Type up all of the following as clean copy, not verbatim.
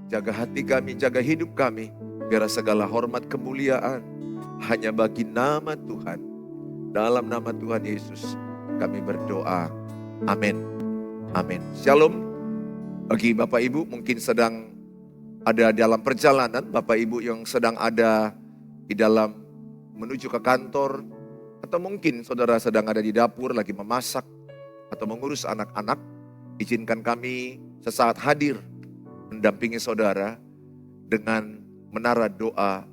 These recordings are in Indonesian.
jaga hati kami, jaga hidup kami. Biar segala hormat kemuliaan hanya bagi nama Tuhan. Dalam nama Tuhan Yesus kami berdoa. Amin. Amin. Shalom. Bagi Bapak Ibu mungkin sedang ada dalam perjalanan, Bapak Ibu yang sedang ada di dalam menuju ke kantor, atau mungkin saudara sedang ada di dapur lagi memasak atau mengurus anak-anak, izinkan kami sesaat hadir mendampingi saudara dengan menara doa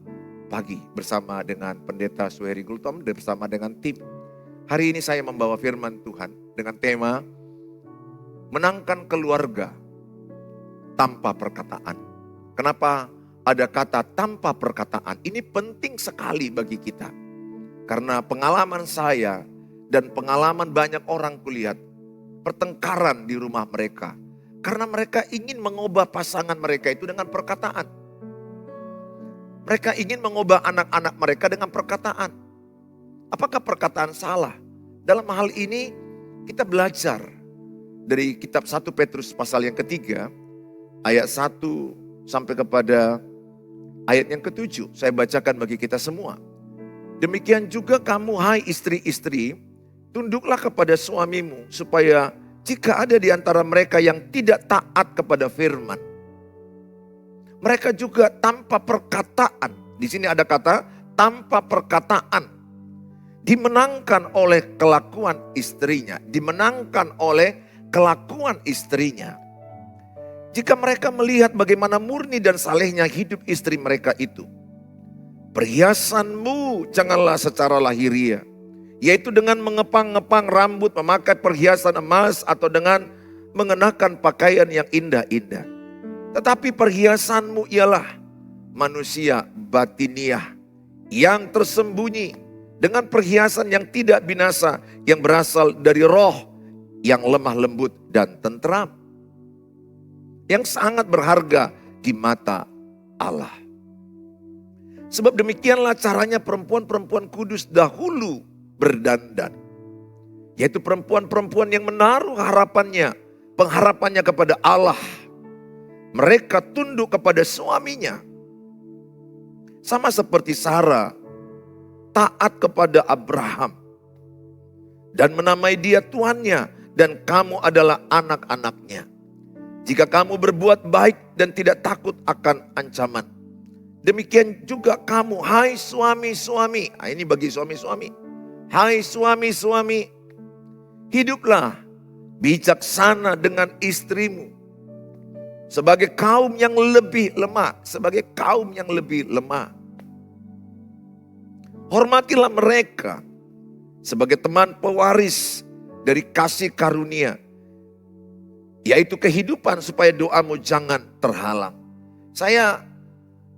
pagi bersama dengan Pendeta Suheri Gultom dan bersama dengan tim. Hari ini saya membawa firman Tuhan dengan tema menangkan keluarga tanpa perkataan. Kenapa ada kata tanpa perkataan? Ini penting sekali bagi kita. Karena pengalaman saya dan pengalaman banyak orang kulihat pertengkaran di rumah mereka. Karena mereka ingin mengubah pasangan mereka itu dengan perkataan. Mereka ingin mengubah anak-anak mereka dengan perkataan. Apakah perkataan salah? Dalam hal ini kita belajar dari kitab 1 Petrus pasal yang ketiga, ayat 1 sampai kepada ayat yang ke-7. Saya bacakan bagi kita semua. Demikian juga kamu hai istri-istri, tunduklah kepada suamimu supaya jika ada di antara mereka yang tidak taat kepada firman, mereka juga tanpa perkataan. Di sini ada kata tanpa perkataan. Dimenangkan oleh kelakuan istrinya. Dimenangkan oleh kelakuan istrinya. Jika mereka melihat bagaimana murni dan salehnya hidup istri mereka itu. Perhiasanmu janganlah secara lahiriah, yaitu dengan mengepang-ngepang rambut, memakai perhiasan emas, atau dengan mengenakan pakaian yang indah-indah. Tetapi perhiasanmu ialah manusia batiniah yang tersembunyi dengan perhiasan yang tidak binasa, yang berasal dari roh yang lemah lembut dan tentram, yang sangat berharga di mata Allah. Sebab demikianlah caranya perempuan-perempuan kudus dahulu berdandan. Yaitu perempuan-perempuan yang menaruh pengharapannya kepada Allah. Mereka tunduk kepada suaminya. Sama seperti Sarah taat kepada Abraham. Dan menamai dia tuannya, dan kamu adalah anak-anaknya. Jika kamu berbuat baik dan tidak takut akan ancaman. Demikian juga kamu, hai suami-suami. Nah, ini bagi suami-suami. Hai suami-suami, hiduplah bijaksana dengan istrimu. Sebagai kaum yang lebih lemah. Sebagai kaum yang lebih lemah. Hormatilah mereka sebagai teman pewaris dari kasih karunia. Yaitu kehidupan supaya doamu jangan terhalang. Saya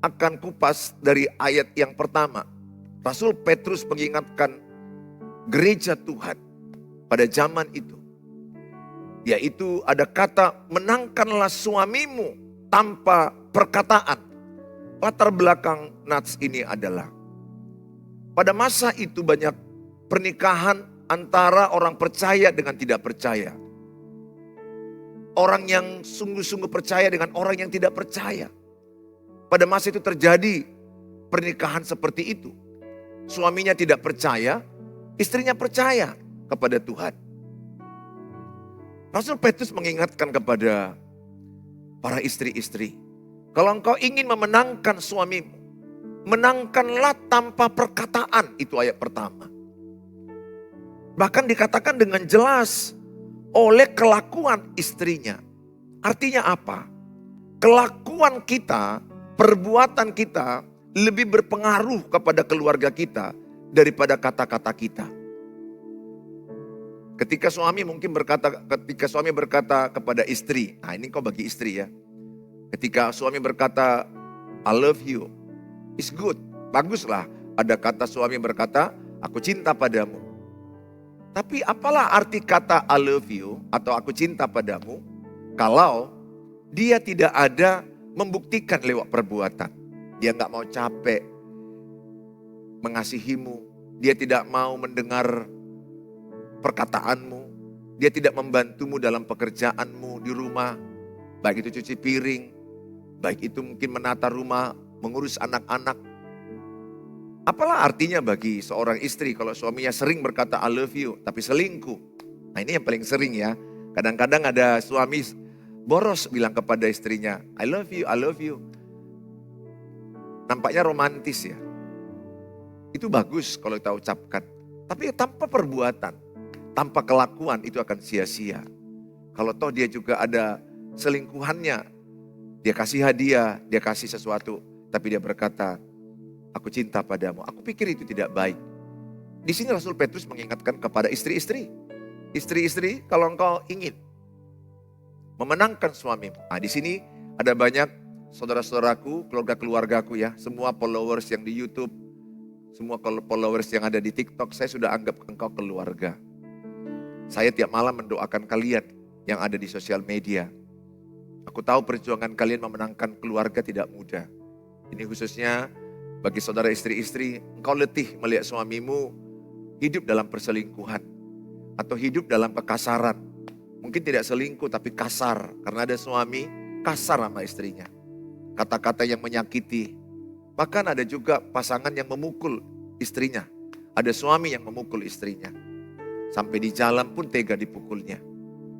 akan kupas dari ayat yang pertama. Rasul Petrus mengingatkan gereja Tuhan pada zaman itu. Yaitu ada kata menangkanlah suamimu tanpa perkataan. Latar belakang nats ini adalah pada masa itu banyak pernikahan antara orang percaya dengan tidak percaya. Orang yang sungguh-sungguh percaya dengan orang yang tidak percaya. Pada masa itu terjadi pernikahan seperti itu. Suaminya tidak percaya, istrinya percaya kepada Tuhan. Rasul Petrus mengingatkan kepada para istri-istri. Kalau engkau ingin memenangkan suamimu, menangkanlah tanpa perkataan. Itu ayat pertama. Bahkan dikatakan dengan jelas oleh kelakuan istrinya. Artinya apa? Kelakuan kita, perbuatan kita lebih berpengaruh kepada keluarga kita daripada kata-kata kita. Ketika suami berkata kepada istri, nah ini kau bagi istri ya. Ketika suami berkata, I love you, it's good, baguslah. Ada kata suami berkata, aku cinta padamu. Tapi apalah arti kata I love you atau aku cinta padamu kalau dia tidak ada membuktikan lewat perbuatan. Dia gak mau capek mengasihimu. Dia tidak mau mendengar perkataanmu. Dia tidak membantumu dalam pekerjaanmu di rumah. Baik itu cuci piring, Baik itu mungkin menata rumah, mengurus anak-anak. Apalah artinya bagi seorang istri kalau suaminya sering berkata I love you, tapi selingkuh. Nah ini yang paling sering ya. Kadang-kadang ada suami boros bilang kepada istrinya, I love you, I love you. Nampaknya romantis ya. Itu bagus kalau kita ucapkan. Tapi tanpa perbuatan, tanpa kelakuan itu akan sia-sia. Kalau toh dia juga ada selingkuhannya, dia kasih hadiah, dia kasih sesuatu, tapi dia berkata, aku cinta padamu. Aku pikir itu tidak baik. Di sini Rasul Petrus mengingatkan kepada istri-istri. Istri-istri, kalau engkau ingin memenangkan suamimu. Nah, di sini ada banyak saudara-saudaraku, keluarga-keluargaku ya, semua followers yang di YouTube, semua followers yang ada di TikTok, saya sudah anggap engkau keluarga. Saya tiap malam mendoakan kalian yang ada di sosial media. Aku tahu perjuangan kalian memenangkan keluarga tidak mudah. Ini khususnya bagi saudara istri-istri, engkau letih melihat suamimu hidup dalam perselingkuhan. Atau hidup dalam kekasaran. Mungkin tidak selingkuh tapi kasar. Karena ada suami kasar sama istrinya. Kata-kata yang menyakiti. Bahkan ada juga pasangan yang memukul istrinya. Ada suami yang memukul istrinya. Sampai di jalan pun tega dipukulnya.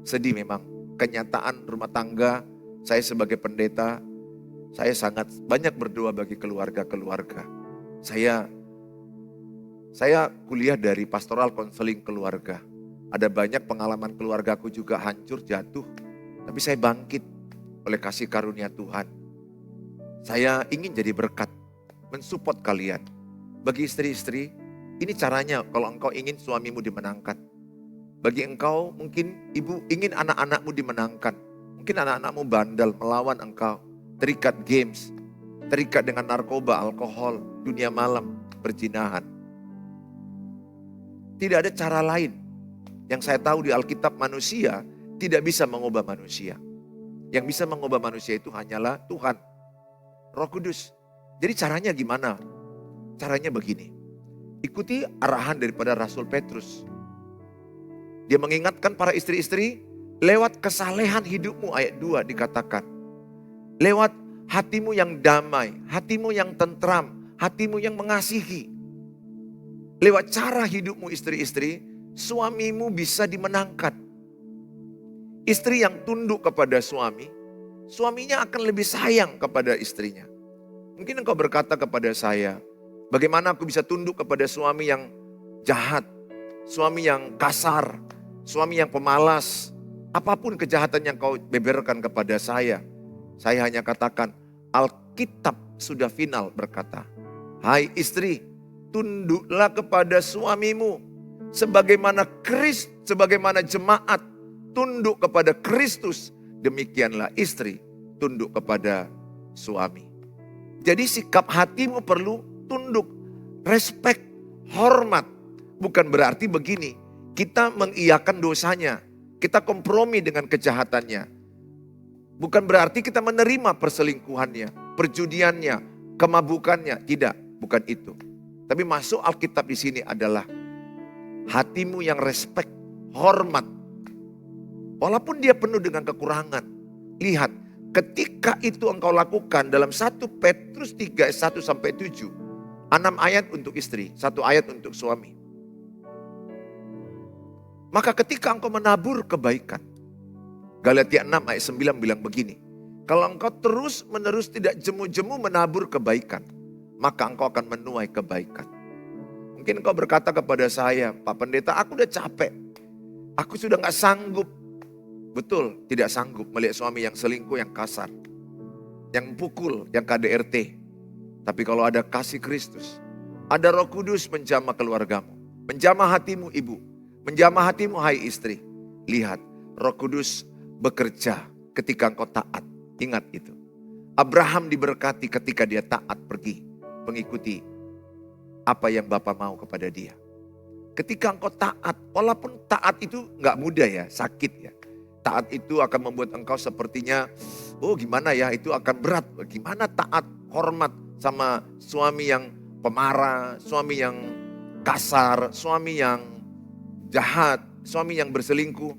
Sedih memang. Kenyataan rumah tangga, saya sebagai pendeta, saya sangat banyak berdoa bagi keluarga-keluarga. Saya kuliah dari pastoral konseling keluarga. Ada banyak pengalaman keluargaku juga hancur, jatuh. Tapi saya bangkit oleh kasih karunia Tuhan. Saya ingin jadi berkat, mensupport kalian. Bagi istri-istri, ini caranya kalau engkau ingin suamimu dimenangkan. Bagi engkau mungkin ibu ingin anak-anakmu dimenangkan. Mungkin anak-anakmu bandel melawan engkau. Terikat games, terikat dengan narkoba, alkohol, dunia malam, perzinahan. Tidak ada cara lain. Yang saya tahu di Alkitab manusia tidak bisa mengubah manusia. Yang bisa mengubah manusia itu hanyalah Tuhan. Roh Kudus. Jadi caranya gimana? Caranya begini. Ikuti arahan daripada Rasul Petrus. Dia mengingatkan para istri-istri lewat kesalehan hidupmu, ayat 2 dikatakan. Lewat hatimu yang damai, hatimu yang tentram, hatimu yang mengasihi. Lewat cara hidupmu istri-istri, suamimu bisa dimenangkan. Istri yang tunduk kepada suami, suaminya akan lebih sayang kepada istrinya. Mungkin engkau berkata kepada saya, bagaimana aku bisa tunduk kepada suami yang jahat, suami yang kasar, suami yang pemalas. Apapun kejahatan yang kau beberkan kepada saya hanya katakan, Alkitab sudah final berkata, hai istri, tunduklah kepada suamimu. Sebagaimana jemaat tunduk kepada Kristus, demikianlah istri tunduk kepada suami. Jadi sikap hatimu perlu tunduk, respect, hormat. Bukan berarti begini, kita mengiyakan dosanya, kita kompromi dengan kejahatannya. Bukan berarti kita menerima perselingkuhannya, perjudiannya, kemabukannya. Tidak, bukan itu. Tapi masuk Alkitab di sini adalah hatimu yang respect, hormat. Walaupun dia penuh dengan kekurangan. Lihat, ketika itu engkau lakukan dalam 1 Petrus 3 ayat 1-7. 6 ayat untuk istri, 1 ayat untuk suami. Maka ketika engkau menabur kebaikan. Galatia 6 ayat 9 bilang begini. Kalau engkau terus menerus tidak jemu-jemu menabur kebaikan. Maka engkau akan menuai kebaikan. Mungkin engkau berkata kepada saya, Pak Pendeta aku udah capek. Aku sudah gak sanggup. Betul, tidak sanggup melihat suami yang selingkuh, yang kasar. Yang pukul, yang KDRT. Tapi kalau ada kasih Kristus, ada Roh Kudus menjamah keluargamu. Menjamah hatimu ibu. Menjamah hatimu hai istri. Lihat, Roh Kudus bekerja ketika engkau taat. Ingat itu. Abraham diberkati ketika dia taat pergi mengikuti apa yang Bapa mau kepada dia. Ketika engkau taat, walaupun taat itu gak mudah ya, sakit ya. Taat itu akan membuat engkau sepertinya, oh gimana ya, itu akan berat. Gimana taat, hormat sama suami yang pemarah, suami yang kasar, suami yang jahat, suami yang berselingkuh.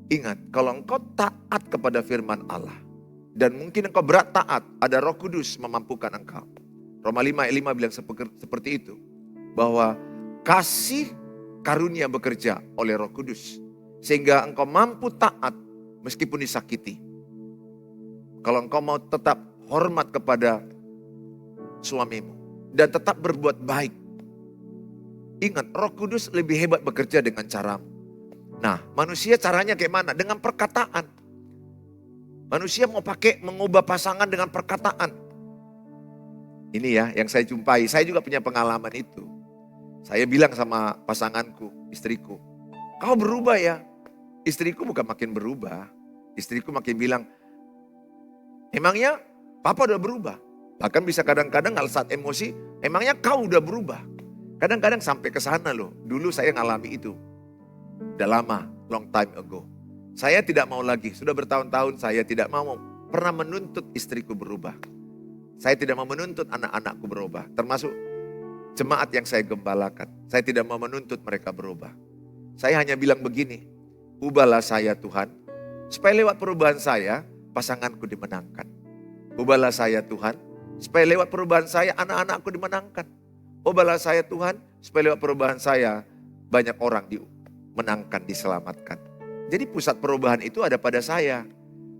Ingat, kalau engkau taat kepada firman Allah, dan mungkin engkau berat taat, ada Roh Kudus memampukan engkau. Roma 5 ayat 5 bilang seperti itu. Bahwa kasih karunia bekerja oleh Roh Kudus. Sehingga engkau mampu taat meskipun disakiti. Kalau engkau mau tetap hormat kepada suamimu dan tetap berbuat baik. Ingat, Roh Kudus lebih hebat bekerja dengan caramu. Nah, manusia caranya kayak mana? Dengan perkataan. Manusia mau pakai mengubah pasangan dengan perkataan. Ini ya yang saya jumpai. Saya juga punya pengalaman itu. Saya bilang sama pasanganku, istriku, kau berubah ya. Istriku bukan makin berubah. Istriku makin bilang, emangnya papa udah berubah? Bahkan bisa kadang-kadang kalau saat emosi, emangnya kau udah berubah? Kadang-kadang sampai ke sana loh. Dulu saya ngalami itu. Udah lama, long time ago. Saya tidak mau lagi, sudah bertahun-tahun saya tidak mau pernah menuntut istriku berubah. Saya tidak mau menuntut anak-anakku berubah. Termasuk jemaat yang saya gembalakan. Saya tidak mau menuntut mereka berubah. Saya hanya bilang begini, ubahlah saya Tuhan, supaya lewat perubahan saya, pasanganku dimenangkan. Ubahlah saya Tuhan, supaya lewat perubahan saya, anak-anakku dimenangkan. Ubahlah saya Tuhan, supaya lewat perubahan saya, banyak orang dimenangkan, diselamatkan. Jadi pusat perubahan itu ada pada saya.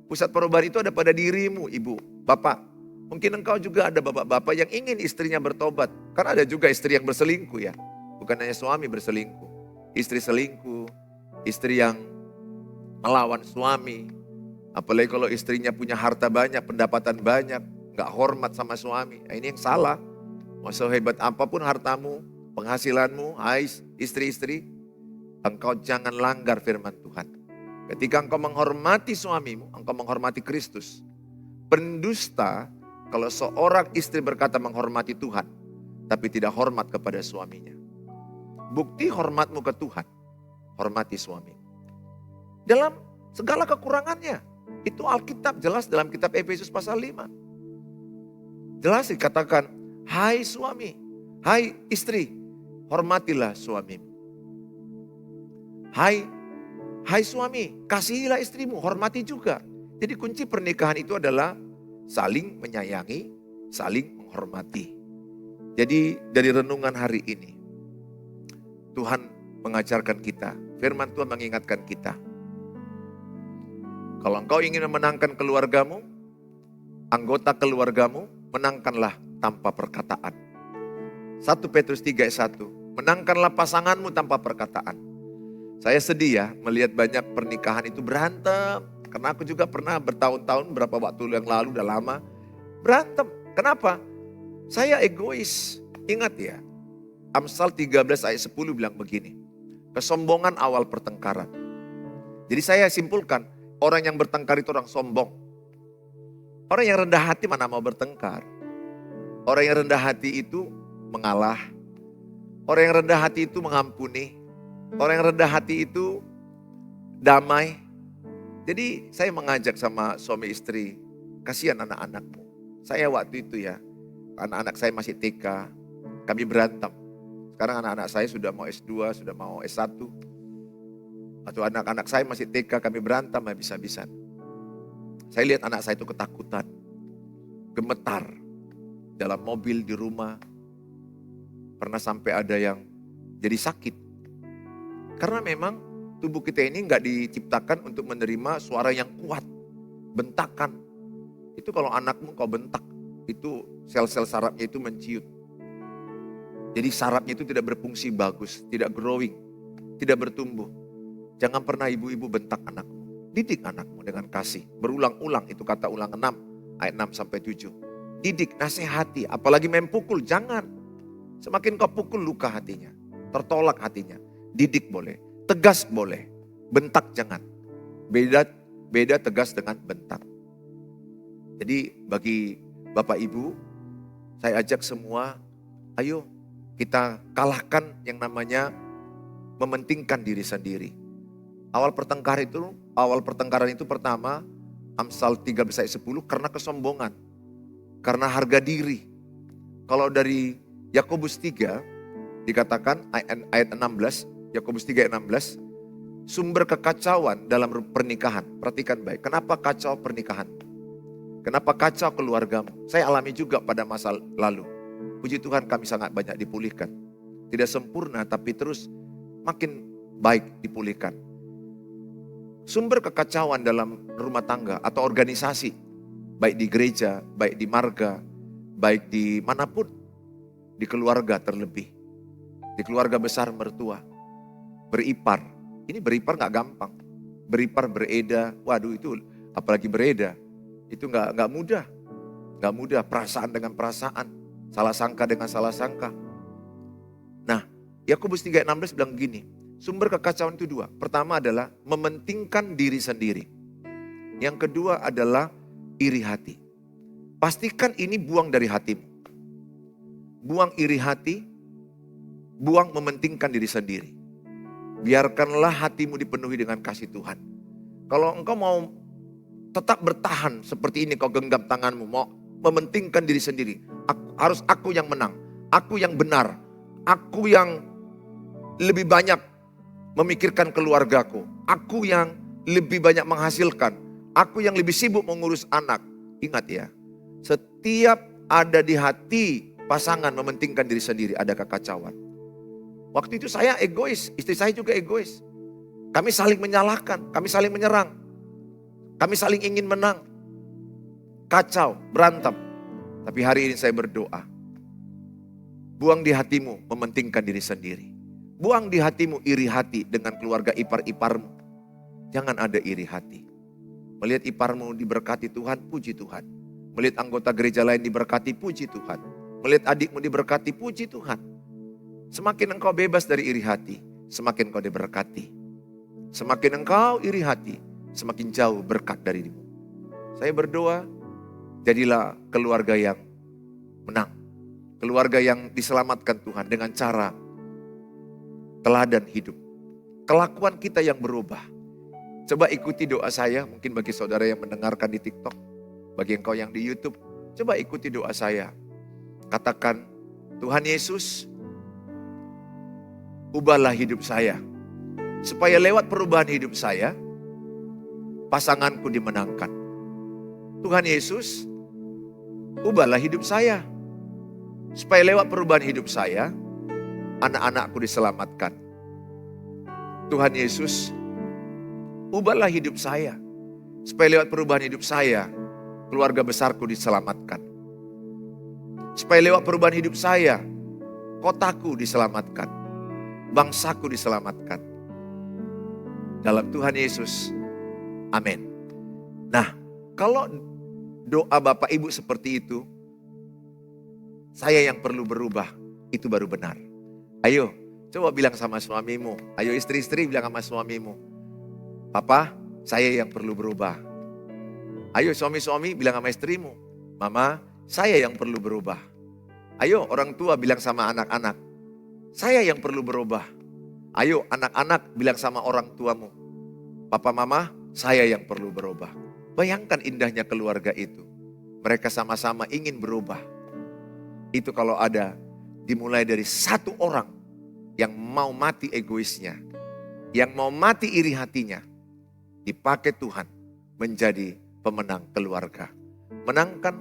Pusat perubahan itu ada pada dirimu, ibu, bapak. Mungkin engkau juga ada bapak-bapak yang ingin istrinya bertobat. Karena ada juga istri yang berselingkuh ya. Bukan hanya suami berselingkuh. Istri selingkuh, istri yang melawan suami. Apalagi kalau istrinya punya harta banyak, pendapatan banyak. Gak hormat sama suami. Nah, ini yang salah. Mau sehebat apapun hartamu, penghasilanmu, hai istri-istri, engkau jangan langgar firman Tuhan. Ketika engkau menghormati suamimu, engkau menghormati Kristus. Pendusta, kalau seorang istri berkata menghormati Tuhan, tapi tidak hormat kepada suaminya. Bukti hormatmu ke Tuhan, hormati suami. Dalam segala kekurangannya, itu Alkitab jelas dalam kitab Efesus pasal 5. Jelas dikatakan, hai suami, hai istri, hormatilah suamimu. Hai suami, kasihilah istrimu, hormati juga. Jadi kunci pernikahan itu adalah saling menyayangi, saling menghormati. Jadi dari renungan hari ini, Tuhan mengajarkan kita, firman Tuhan mengingatkan kita. Kalau engkau ingin memenangkan keluargamu, anggota keluargamu, menangkanlah tanpa perkataan. 1 Petrus 3 ayat 1, menangkanlah pasanganmu tanpa perkataan. Saya sedih ya melihat banyak pernikahan itu berantem. Karena aku juga pernah bertahun-tahun, berapa waktu yang lalu, udah lama, berantem. Kenapa? Saya egois. Ingat ya, Amsal 13 ayat 10 bilang begini, kesombongan awal pertengkaran. Jadi saya simpulkan, orang yang bertengkar itu orang sombong. Orang yang rendah hati mana mau bertengkar. Orang yang rendah hati itu mengalah. Orang yang rendah hati itu mengampuni. Orang yang rendah hati itu damai. Jadi saya mengajak sama suami istri, kasihan anak-anakmu. Saya waktu itu ya, anak-anak saya masih TK, kami berantem. Sekarang anak-anak saya sudah mau S2, sudah mau S1. Atau anak-anak saya masih TK, kami berantem habis-habisan. Saya lihat anak saya itu ketakutan, gemetar. Dalam mobil, di rumah, pernah sampai ada yang jadi sakit. Karena memang tubuh kita ini nggak diciptakan untuk menerima suara yang kuat, bentakan. Itu kalau anakmu kau bentak, itu sel-sel sarafnya itu menciut. Jadi sarafnya itu tidak berfungsi bagus, tidak growing, tidak bertumbuh. Jangan pernah ibu-ibu bentak anakmu. Didik anakmu dengan kasih. Berulang-ulang, itu kata Ulang 6, ayat 6-7. Didik, nasihati, apalagi main pukul, jangan. Semakin kau pukul luka hatinya, tertolak hatinya. Didik boleh, tegas boleh, bentak jangan. Beda tegas dengan bentak. Jadi bagi Bapak Ibu, saya ajak semua, ayo kita kalahkan yang namanya mementingkan diri sendiri. Awal pertengkaran itu pertama, Amsal 13 ayat 10, karena kesombongan, karena harga diri. Kalau dari Yakobus 3 dikatakan ayat 16, Yakobus 3 ayat 16, sumber kekacauan dalam pernikahan. Perhatikan baik, kenapa kacau pernikahan? Kenapa kacau keluargamu? Saya alami juga pada masa lalu. Puji Tuhan kami sangat banyak dipulihkan. Tidak sempurna tapi terus makin baik dipulihkan. Sumber kekacauan dalam rumah tangga atau organisasi, baik di gereja, baik di marga, baik di manapun, di keluarga terlebih. Di keluarga besar mertua, beripar. Ini beripar gak gampang. Beripar, bereda, waduh itu apalagi bereda. Itu gak mudah. Gak mudah, perasaan dengan perasaan. Salah sangka dengan salah sangka. Nah, Yakobus 3:16 bilang gini, sumber kekacauan itu dua. Pertama adalah mementingkan diri sendiri. Yang kedua adalah iri hati. Pastikan ini buang dari hatimu. Buang iri hati, buang mementingkan diri sendiri. Biarkanlah hatimu dipenuhi dengan kasih Tuhan. Kalau engkau mau tetap bertahan seperti ini, kau genggam tanganmu, mau mementingkan diri sendiri. Harus aku yang menang, aku yang benar, aku yang lebih banyak memikirkan keluargaku, aku yang lebih banyak menghasilkan, aku yang lebih sibuk mengurus anak. Ingat ya, setiap ada di hati pasangan mementingkan diri sendiri ada kekacauan. Waktu itu saya egois, istri saya juga egois. Kami saling menyalahkan, kami saling menyerang, kami saling ingin menang. Kacau, berantem. Tapi hari ini saya berdoa. Buang di hatimu mementingkan diri sendiri. Buang di hatimu iri hati dengan keluarga ipar-iparmu. Jangan ada iri hati. Melihat iparmu diberkati Tuhan, puji Tuhan. Melihat anggota gereja lain diberkati, puji Tuhan. Melihat adikmu diberkati, puji Tuhan. Semakin engkau bebas dari iri hati, semakin engkau diberkati. Semakin engkau iri hati, semakin jauh berkat dari dirimu. Saya berdoa, jadilah keluarga yang menang. Keluarga yang diselamatkan Tuhan dengan cara teladan hidup. Kelakuan kita yang berubah. Coba ikuti doa saya, mungkin bagi saudara yang mendengarkan di TikTok, bagi engkau yang di YouTube, coba ikuti doa saya. Katakan, Tuhan Yesus, ubahlah hidup saya. Supaya lewat perubahan hidup saya, pasanganku dimenangkan. Tuhan Yesus, ubahlah hidup saya. Supaya lewat perubahan hidup saya, anak-anakku diselamatkan. Tuhan Yesus, ubahlah hidup saya. Supaya lewat perubahan hidup saya, keluarga besarku diselamatkan. Supaya lewat perubahan hidup saya, kotaku diselamatkan. Bangsaku diselamatkan. Dalam Tuhan Yesus, amin. Nah, kalau doa Bapak Ibu seperti itu, saya yang perlu berubah, itu baru benar. Ayo, coba bilang sama suamimu. Ayo istri-istri bilang sama suamimu. Papa, saya yang perlu berubah. Ayo suami-suami bilang sama istrimu. Mama, saya yang perlu berubah. Ayo orang tua bilang sama anak-anak. Saya yang perlu berubah. Ayo anak-anak bilang sama orang tuamu. Papa, mama, saya yang perlu berubah. Bayangkan indahnya keluarga itu. Mereka sama-sama ingin berubah. Itu kalau ada dimulai dari satu orang yang mau mati egoisnya, yang mau mati iri hatinya, dipakai Tuhan menjadi pemenang keluarga. Menangkan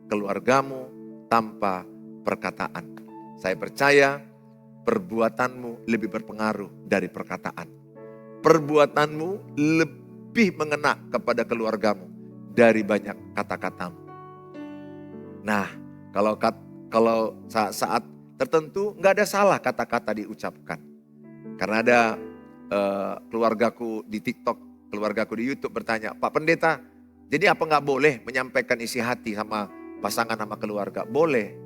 keluargamu tanpa perkataan. Saya percaya perbuatanmu lebih berpengaruh dari perkataan. Perbuatanmu lebih mengena kepada keluargamu dari banyak kata-katamu. Nah, kalau saat tertentu nggak ada salah kata-kata diucapkan. Karena ada keluargaku di TikTok, keluargaku di YouTube bertanya, Pak Pendeta, jadi apa nggak boleh menyampaikan isi hati sama pasangan sama keluarga? Boleh,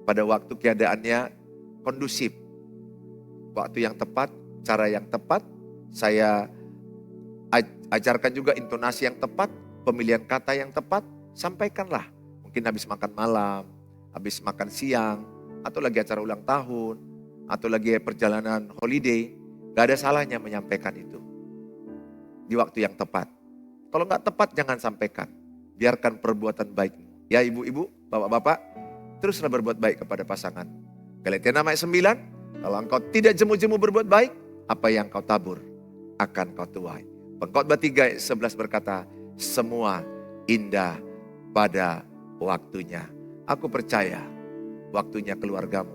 pada waktu keadaannya kondusif. Waktu yang tepat, cara yang tepat, saya ajarkan juga intonasi yang tepat, pemilihan kata yang tepat, sampaikanlah. Mungkin habis makan malam, habis makan siang, atau lagi acara ulang tahun, atau lagi perjalanan holiday, gak ada salahnya menyampaikan itu. Di waktu yang tepat. Kalau gak tepat jangan sampaikan. Biarkan perbuatan baikmu. Ya ibu-ibu, bapak-bapak, teruslah berbuat baik kepada pasangan. Galatia 6:9, kalau engkau tidak jemu-jemu berbuat baik, apa yang kau tabur akan kau tuai. Pengkhotbah 3:11 berkata, semua indah pada waktunya. Aku percaya waktunya keluargamu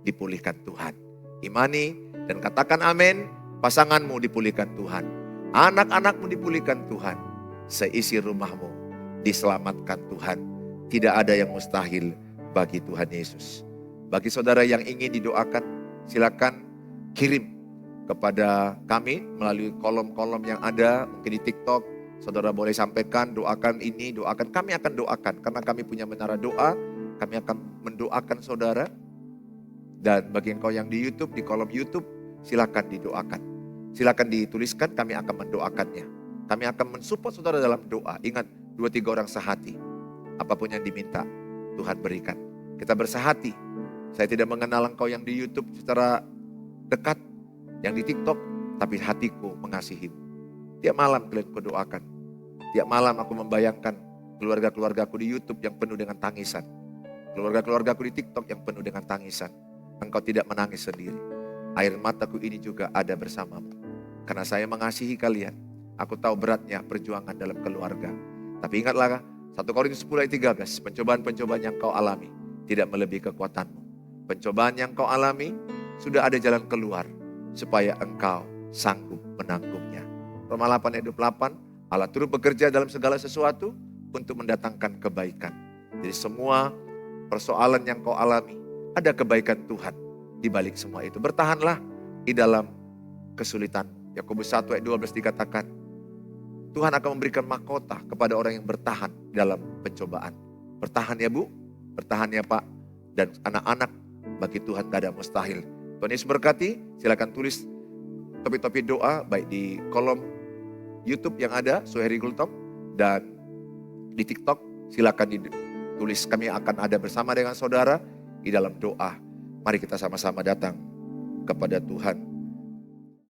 dipulihkan Tuhan. Imani dan katakan amin, pasanganmu dipulihkan Tuhan. Anak-anakmu dipulihkan Tuhan. Seisi rumahmu diselamatkan Tuhan. Tidak ada yang mustahil bagi Tuhan Yesus. Bagi saudara yang ingin didoakan, silakan kirim kepada kami melalui kolom-kolom yang ada. Mungkin di TikTok, saudara boleh sampaikan, doakan ini, doakan. Kami akan doakan, karena kami punya menara doa. Kami akan mendoakan saudara. Dan bagi engkau yang di YouTube, di kolom YouTube, silakan didoakan. Silakan dituliskan, kami akan mendoakannya. Kami akan mensupport saudara dalam doa. Ingat, 2-3 orang sehati. Apapun yang diminta, Tuhan berikan. Kita bersehati. Saya tidak mengenal engkau yang di YouTube secara dekat, yang di TikTok, tapi hatiku mengasihimu. Tiap malam kalian kudoakan. Tiap malam aku membayangkan keluarga-keluargaku di YouTube yang penuh dengan tangisan. Keluarga-keluargaku di TikTok yang penuh dengan tangisan. Engkau tidak menangis sendiri. Air mataku ini juga ada bersamamu. Karena saya mengasihi kalian. Aku tahu beratnya perjuangan dalam keluarga. Tapi ingatlah 1 Korintus 10 ayat 13. Pencobaan-pencobaan yang kau alami tidak melebihi kekuatanmu. Pencobaan yang kau alami sudah ada jalan keluar. Supaya engkau sanggup menanggungnya. Roma 8 ayat 28. Allah turut bekerja dalam segala sesuatu untuk mendatangkan kebaikan. Jadi semua persoalan yang kau alami, ada kebaikan Tuhan di balik semua itu. Bertahanlah di dalam kesulitan. Yakobus 1 ayat 12 dikatakan, Tuhan akan memberikan mahkota kepada orang yang bertahan dalam pencobaan. Bertahan ya Bu, bertahan ya Pak, dan anak-anak, bagi Tuhan gak ada mustahil. Tuhan Yesus berkati, silakan tulis topik-topik doa, baik di kolom YouTube yang ada, Suheri Gultom, dan di TikTok, silakan ditulis. Kami akan ada bersama dengan saudara di dalam doa. Mari kita sama-sama datang kepada Tuhan.